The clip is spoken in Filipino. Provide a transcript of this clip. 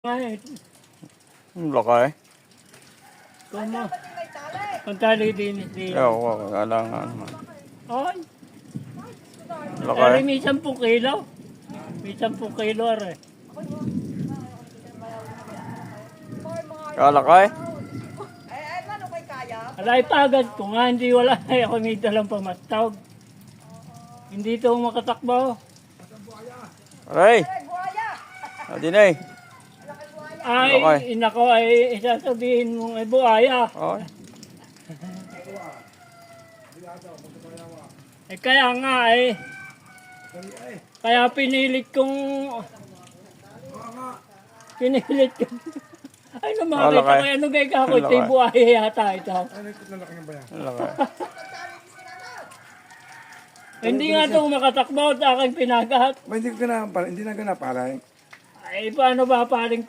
Ay, Laki. como. Ang tali din. Oo, wala nga naman. Ay, Laki. ari may 10 kilo. May 10 kilo ari. Kalaki. Alay pagad ko nga, hindi wala. Ako may dalang pamastawg. Hindi ito makatakbo. Aray. Adin ay. Ay, inako ay isasabihin mong ay buhaya. Oh. Eh kaya nga eh. Kaya pinilit kong ay namakita ko ano kay kako ito yung buhaya yata ito. Laki. Hindi nga ito makatakbo at aking pinagat. Hindi na ganaparay. Ay paano ba paring